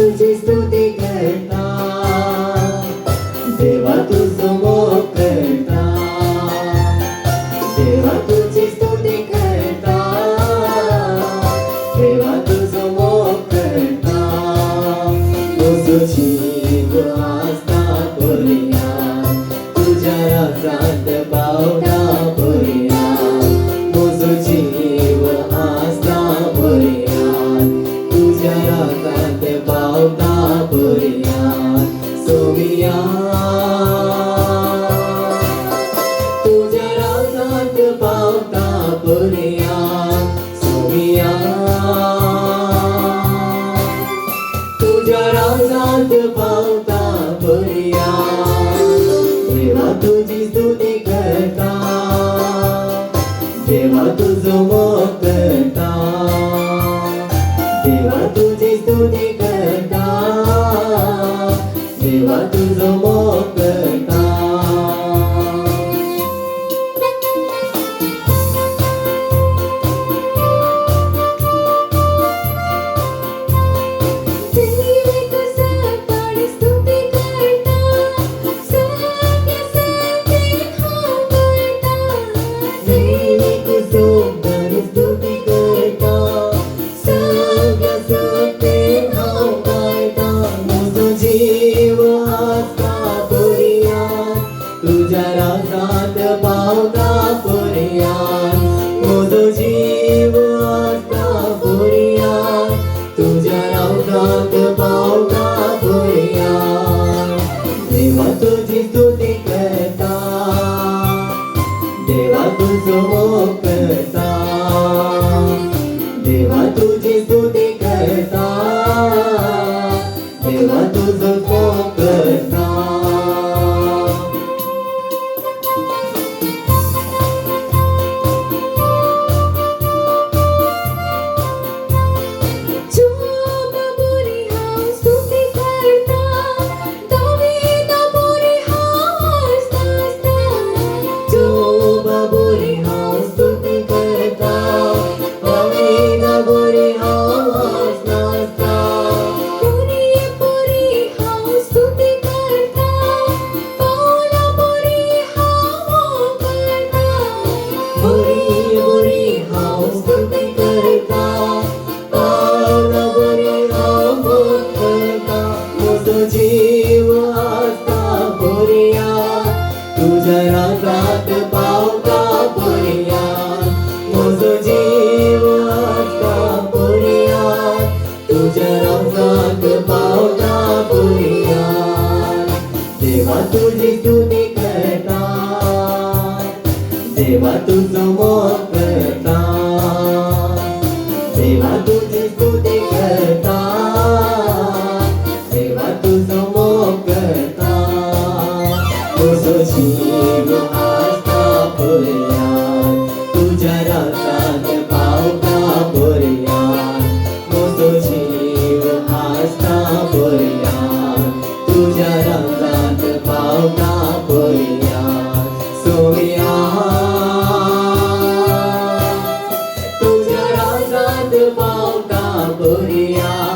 तुझी स्तुती करता, देवा तुझं मोग करता, देवा तुझी स्तुती करता, देवा तुझं मोग करता. तुझं जीव आस्था करूया, तुझ्या राजात पावता करूया. तुझं जीव आस्था करूया, तुझ्या राजात पावता करूया. सोमिया तुझ्या राजात पावता करूया. सोमिया तुझ्या राजात पावता करूया. देवा तुझी स्तुती करता, देवा तुझं मोग करता, देवा तुझी स्तुती करता, देवा तुझं मोग करता. जीव आस्था करूया, तुझ्या राजात पावता करूया. माझो जीव आस्था करूया, तुझ्या राजात पावता करूया. देवा तुझी स्तुती करता, देवा तुझं मोग करता, देवा तुझी स्तुती करता, देवा तुझं मोग करता. जीव आस्था करूया, तुझ्या राजात पावता करूया. माझो जीव आस्था करूया, तुझ्या राजात पावता करूया. देवा तुझी स्तुती करता, देवा तुझं मोग करता, देवा तुझी स्तुती करता, देवा तुझं मोग करता. तुझं जीव आस्था करूया, तुझ्या राजात पावता करूया. तुझं जीव आस्था करूया, तुझ्या राजात पावता करूया. सोमिया तुझ्या राजात पावता करूया.